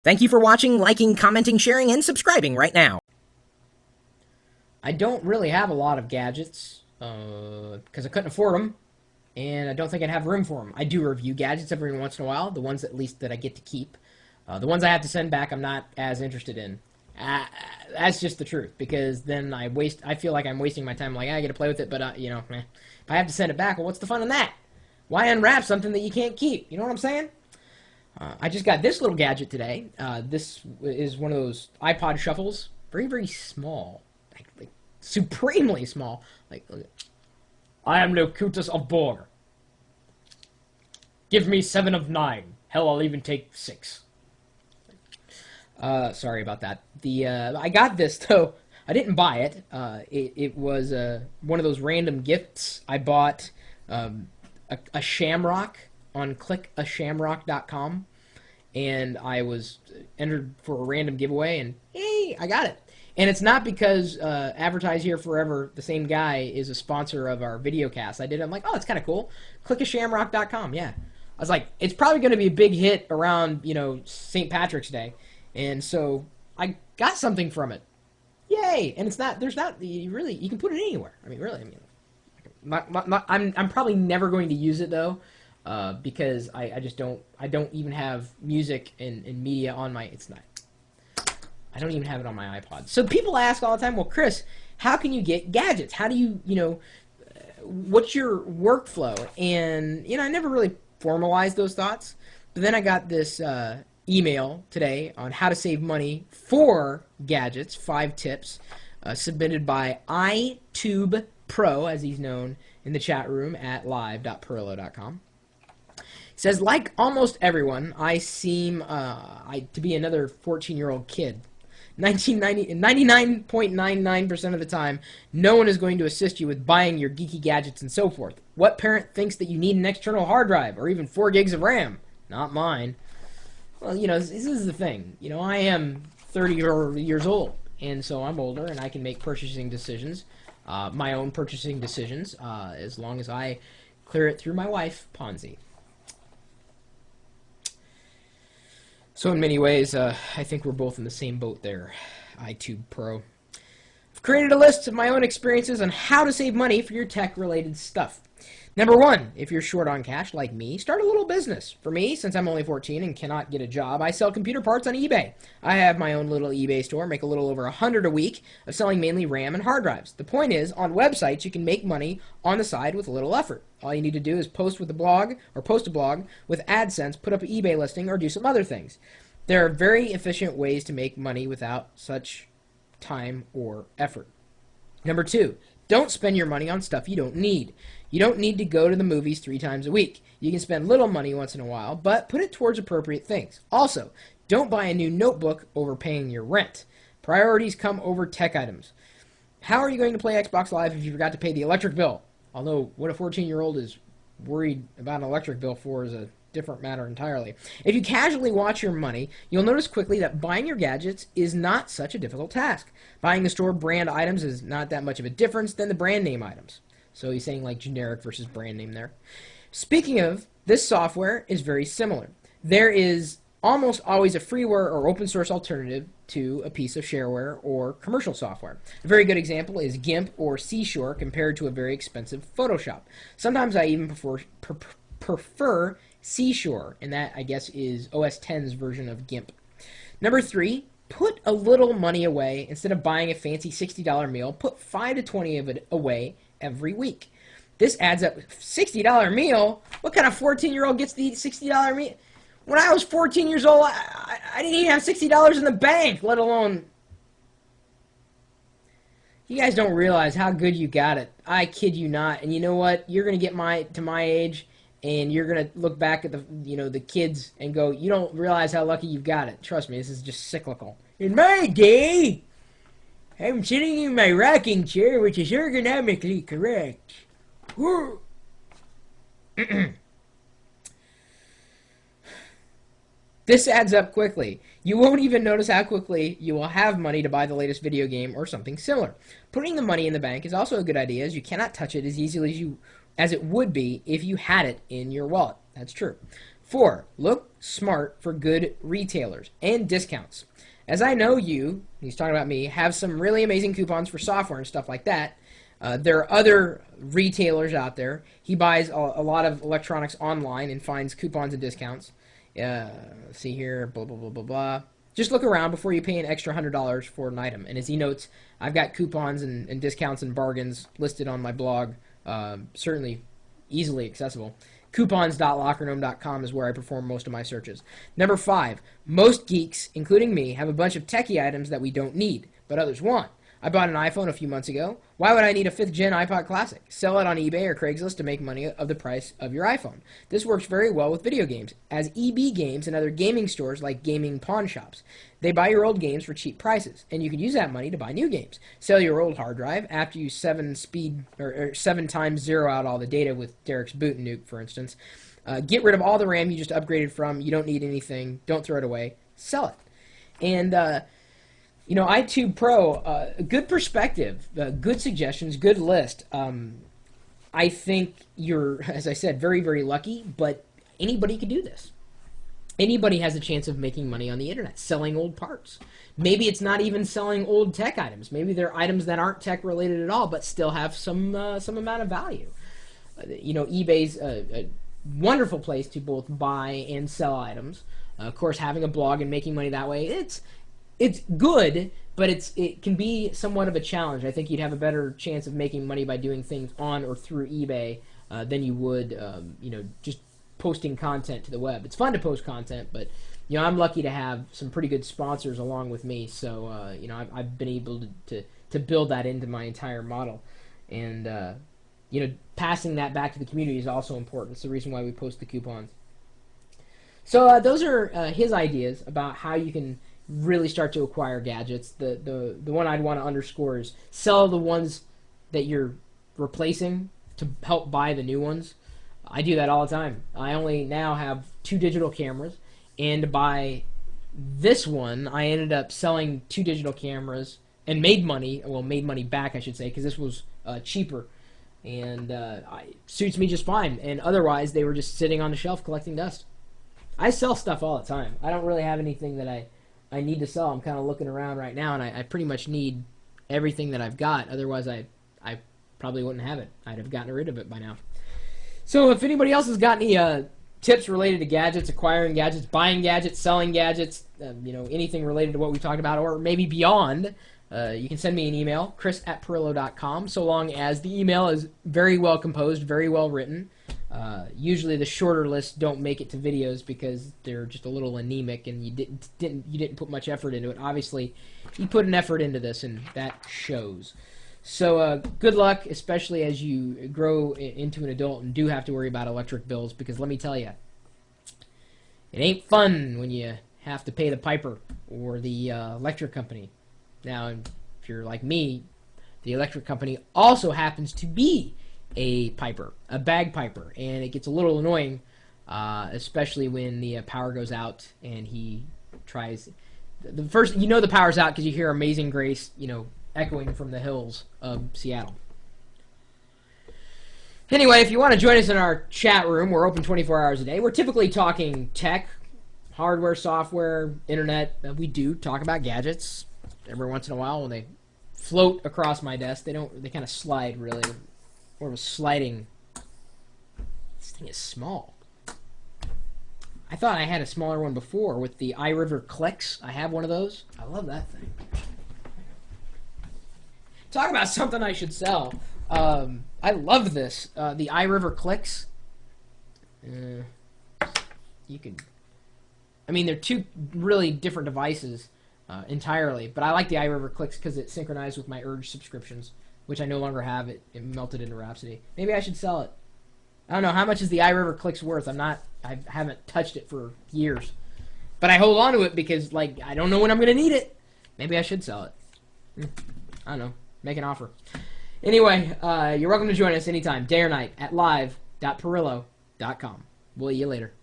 Thank you for watching, liking, commenting, sharing, and subscribing right now. I don't really have a lot of gadgets because I couldn't afford them, and I don't think I'd have room for them. I do review gadgets every once in a while, the ones at least that I get to keep. The ones I have to send back, I'm not as interested in. That's just the truth, because then I feel like I'm wasting my time. Like, I get to play with it, but if I have to send it back, well, what's the fun in that? Why unwrap something that you can't keep? You know what I'm saying? I just got this little gadget today. This is one of those iPod shuffles. Very, very small. Like supremely small. Like, I am Locutus of Bor. Give me 7 of 9. Hell, I'll even take 6. Sorry about that. I got this, though. I didn't buy it. It was one of those random gifts. I bought a shamrock on clickashamrock.com, and I was entered for a random giveaway, and hey, I got it. And it's not because Advertise Here Forever, the same guy, is a sponsor of our video cast. I'm like, oh, it's kind of cool. Clickashamrock.com, yeah. I was like, it's probably going to be a big hit around, St. Patrick's Day. And so I got something from it. Yay! And you can put it anywhere. I'm probably never going to use it, though. Because I don't even have music and media on my, I don't even have it on my iPod. So people ask all the time, well, Chris, how can you get gadgets? How do you, what's your workflow? And, I never really formalized those thoughts. But then I got this email today on how to save money for gadgets, 5 tips, submitted by iTube Pro, as he's known in the chat room at live.pirillo.com. Says, like almost everyone, I seem to be another 14-year-old kid. 99.99% of the time, no one is going to assist you with buying your geeky gadgets and so forth. What parent thinks that you need an external hard drive or even 4 gigs of RAM? Not mine. Well, this is the thing. I am 30 years old, and so I'm older, and I can make purchasing decisions, my own purchasing decisions, as long as I clear it through my wife, Ponzi. So in many ways, I think we're both in the same boat there, iTube Pro. I've created a list of my own experiences on how to save money for your tech-related stuff. Number 1, if you're short on cash like me, start a little business. For me, since I'm only 14 and cannot get a job, I sell computer parts on eBay. I have my own little eBay store, make a little over $100 a week of selling mainly RAM and hard drives. The point is, on websites, you can make money on the side with a little effort. All you need to do is post a blog with AdSense, put up an eBay listing, or do some other things. There are very efficient ways to make money without such time or effort. Number 2, don't spend your money on stuff you don't need. You don't need to go to the movies 3 times a week. You can spend little money once in a while, but put it towards appropriate things. Also, don't buy a new notebook over paying your rent. Priorities come over tech items. How are you going to play Xbox Live if you forgot to pay the electric bill? Although, what a 14-year-old is worried about an electric bill for is a different matter entirely. If you casually watch your money, you'll notice quickly that buying your gadgets is not such a difficult task. Buying the store brand items is not that much of a difference than the brand name items. So he's saying like generic versus brand name there. Speaking of, this software is very similar. There is almost always a freeware or open source alternative to a piece of shareware or commercial software. A very good example is GIMP or Seashore compared to a very expensive Photoshop. Sometimes I even prefer Seashore, and that, I guess, is OS X's version of GIMP. Number 3, put a little money away. Instead of buying a fancy $60 meal, put 5 to 20 of it away every week. This adds up. $60 meal? What kind of 14-year-old gets to eat $60 meal? When I was 14 years old, I didn't even have $60 in the bank, let alone... You guys don't realize how good you got it. I kid you not. And you know what? You're going to get to my age, and you're going to look back at the kids and go, you don't realize how lucky you've got it. Trust me, this is just cyclical. In my day, I'm sitting in my rocking chair, which is ergonomically correct. This adds up quickly. You won't even notice how quickly you will have money to buy the latest video game or something similar. Putting the money in the bank is also a good idea, as you cannot touch it as easily as it would be if you had it in your wallet. That's true. 4. Look smart for good retailers and discounts. As I know you, he's talking about me, have some really amazing coupons for software and stuff like that. There are other retailers out there. He buys a lot of electronics online and finds coupons and discounts. See here, blah, blah, blah, blah, blah. Just look around before you pay an extra $100 for an item. And as he notes, I've got coupons and discounts and bargains listed on my blog, certainly easily accessible. Coupons.lockergnome.com is where I perform most of my searches. Number 5, most geeks, including me, have a bunch of techie items that we don't need, but others want. I bought an iPhone a few months ago. Why would I need a 5th gen iPod Classic? Sell it on eBay or Craigslist to make money of the price of your iPhone. This works very well with video games, as EB Games and other gaming stores like gaming pawn shops. They buy your old games for cheap prices, and you can use that money to buy new games. Sell your old hard drive after you 7 times zero out all the data with Derek's boot and nuke, for instance. Get rid of all the RAM you just upgraded from. You don't need anything. Don't throw it away. Sell it. And iTube Pro, good perspective, good suggestions, good list. I think you're, as I said, very, very lucky, but anybody could do this. Anybody has a chance of making money on the internet, selling old parts. Maybe it's not even selling old tech items. Maybe they're items that aren't tech related at all, but still have some amount of value. eBay's a wonderful place to both buy and sell items. Of course, having a blog and making money that way, it's good, but it can be somewhat of a challenge. I think you'd have a better chance of making money by doing things on or through eBay than you would, just posting content to the web. It's fun to post content, but I'm lucky to have some pretty good sponsors along with me. So I've been able to build that into my entire model, and passing that back to the community is also important. It's the reason why we post the coupons. So those are his ideas about how you can really start to acquire gadgets. The one I'd want to underscore is sell the ones that you're replacing to help buy the new ones. I do that all the time. I only now have 2 digital cameras, and to buy this one, I ended up selling 2 digital cameras and made money back, I should say, because this was cheaper, and it suits me just fine. And otherwise, they were just sitting on the shelf collecting dust. I sell stuff all the time. I don't really have anything that I need to sell. I'm kind of looking around right now, and I pretty much need everything that I've got. Otherwise, I probably wouldn't have it. I'd have gotten rid of it by now. So if anybody else has got any tips related to gadgets, acquiring gadgets, buying gadgets, selling gadgets, anything related to what we talked about, or maybe beyond, you can send me an email, chris@pirillo.com, so long as the email is very well composed, very well written. Usually the shorter lists don't make it to videos because they're just a little anemic, and you didn't put much effort into it. Obviously, you put an effort into this, and that shows. So good luck, especially as you grow into an adult and do have to worry about electric bills, because let me tell you, it ain't fun when you have to pay the piper or the electric company. Now, if you're like me, the electric company also happens to be a piper, a bagpiper, and it gets a little annoying, especially when the power goes out and he tries. The first, the power's out because you hear Amazing Grace, echoing from the hills of Seattle. Anyway, if you want to join us in our chat room, we're open 24 hours a day. We're typically talking tech, hardware, software, internet. We do talk about gadgets every once in a while when they float across my desk. They kind of slide, really. More of a sliding. This thing is small. I thought I had a smaller one before with the iRiver Clicks. I have one of those. I love that thing. Talk about something I should sell. I love this. The iRiver Clicks. They're 2 really different devices entirely, but I like the iRiver Clicks because it synchronized with my Urge subscriptions, which I no longer have. It melted into Rhapsody. Maybe I should sell it. I don't know. How much is the iRiver Clicks worth? I haven't touched it for years. But I hold on to it because, I don't know when I'm going to need it. Maybe I should sell it. I don't know. Make an offer. Anyway, you're welcome to join us anytime, day or night, at live.pirillo.com. We'll see you later.